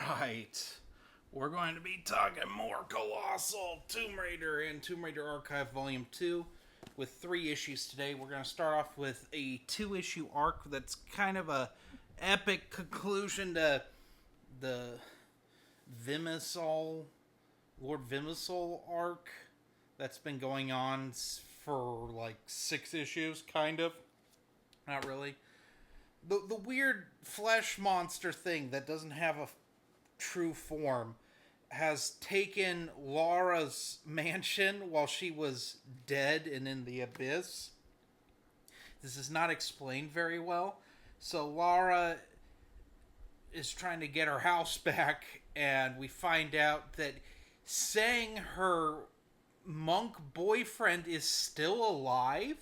Alright. We're going to be talking more Colossal Tomb Raider and Tomb Raider Archive Volume 2 with 3 issues today. We're going to start off with a 2-issue arc that's kind of a epic conclusion to the Vimisol, Lord Vimisol arc that's been going on for like 6 issues, kind of. Not really. The weird flesh monster thing that doesn't have a true form has taken Laura's mansion while she was dead and in the abyss. This is not explained very well. So Laura is trying to get her house back, and we find out that saying her monk boyfriend is still alive.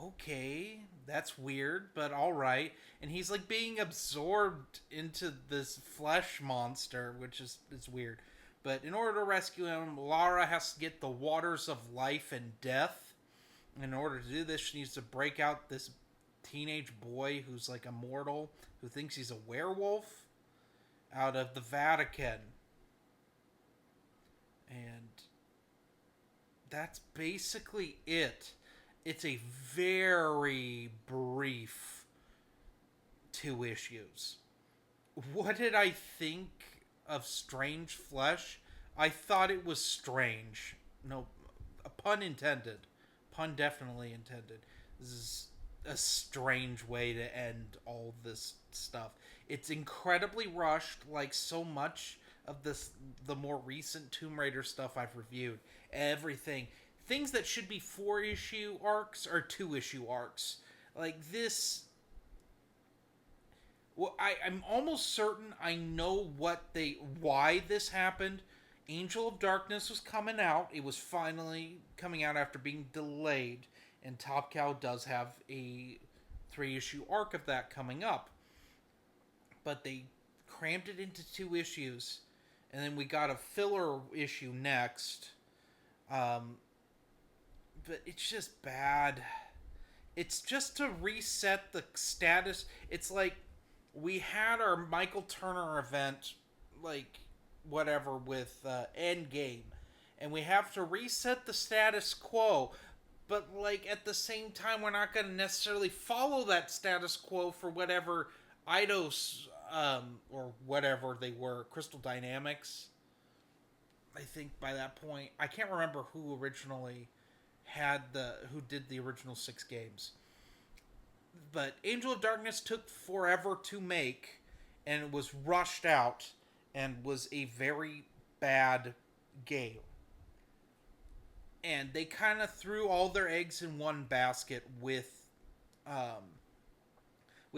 Okay, that's weird, but alright. And he's like being absorbed into this flesh monster, which is weird. But in order to rescue him, Lara has to get the waters of life and death. In order to do this, she needs to break out this teenage boy who's like immortal, who thinks he's a werewolf, out of the Vatican. And that's basically it. It's a very brief 2 issues. What did I think of Strange Flesh? I thought it was strange. No, a pun intended. Pun definitely intended. This is a strange way to end all this stuff. It's incredibly rushed, like so much of the more recent Tomb Raider stuff I've reviewed. Everything. Things that should be 4-issue arcs are 2-issue arcs. Like this. Well, I'm almost certain I know why this happened. Angel of Darkness was coming out. It was finally coming out after being delayed. And Top Cow does have a 3-issue arc of that coming up. But they crammed it into 2 issues. And then we got a filler issue next. But it's just bad. It's just to reset the status. It's like we had our Michael Turner event, like whatever, with Endgame, and we have to reset the status quo. But like at the same time, we're not going to necessarily follow that status quo for whatever Eidos or whatever they were, Crystal Dynamics. I think by that point, I can't remember who originally who did the original 6 games. But Angel of Darkness took forever to make and was rushed out and was a very bad game. And they kind of threw all their eggs in one basket with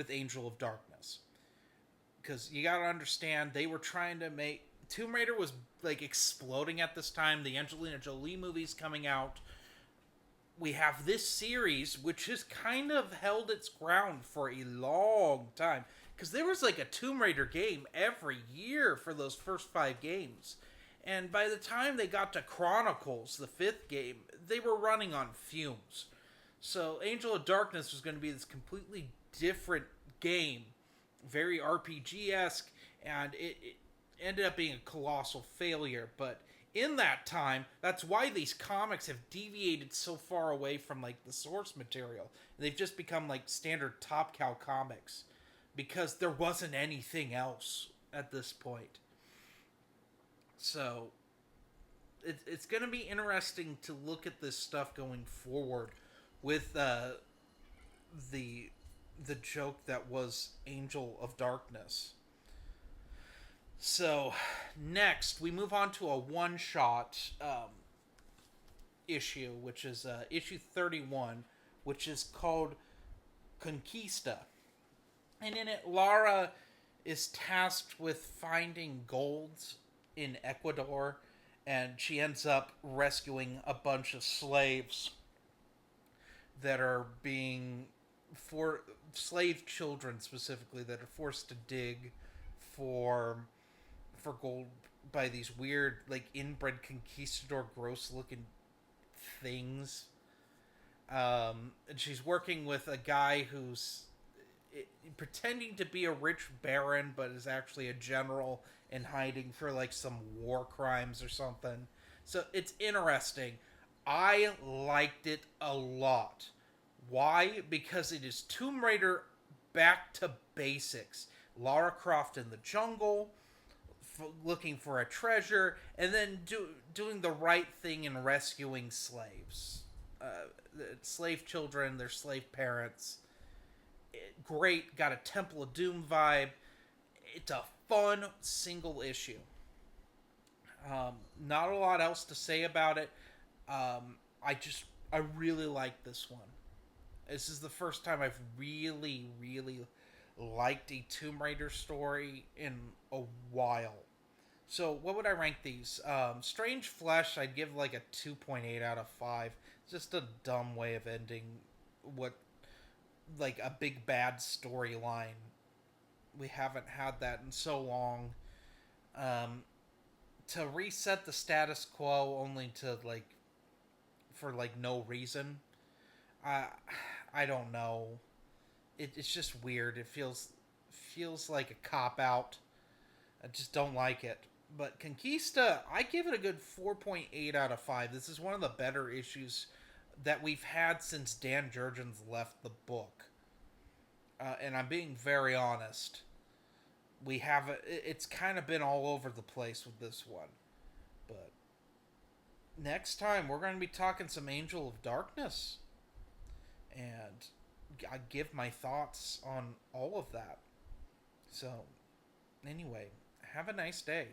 Angel of Darkness. Because you gotta understand, they were trying to make Tomb Raider was like exploding at this time. The Angelina Jolie movie's coming out. We have this series, which has kind of held its ground for a long time. Because there was like a Tomb Raider game every year for those first 5 games. And by the time they got to Chronicles, the 5th game, they were running on fumes. So Angel of Darkness was going to be this completely different game. Very RPG-esque, and it ended up being a colossal failure. But in that time, that's why these comics have deviated so far away from like the source material. They've just become like standard Top Cow comics because there wasn't anything else at this point. So it's going to be interesting to look at this stuff going forward with the joke that was Angel of Darkness. So, next, we move on to a one-shot issue, which is issue 31, which is called Conquista. And in it, Lara is tasked with finding golds in Ecuador, and she ends up rescuing a bunch of slaves that are being... slave children, specifically, that are forced to dig for gold by these weird, like, inbred conquistador, gross-looking things. And she's working with a guy who's pretending to be a rich baron, but is actually a general in hiding for like some war crimes or something. So it's interesting. I liked it a lot. Why? Because it is Tomb Raider back to basics. Lara Croft in the jungle, looking for a treasure, and then doing the right thing and rescuing slaves. Slave children, their slave parents. Great, got a Temple of Doom vibe. It's a fun single issue. Not a lot else to say about it. I really like this one. This is the first time I've really liked a Tomb Raider story in a while. So what would I rank these? Strange Flesh, I'd give like a 2.8 out of 5. Just a dumb way of ending what like a big bad storyline. We haven't had that in so long. Um, to reset the status quo only to like for like no reason. I I don't know. It's just weird. It feels like a cop out. I just don't like it. But Conquista, I give it a good 4.8 out of 5. This is one of the better issues that we've had since Dan Jurgens left the book. And I'm being very honest. It's kind of been all over the place with this one. But next time, we're going to be talking some Angel of Darkness. And I give my thoughts on all of that. So, anyway, have a nice day.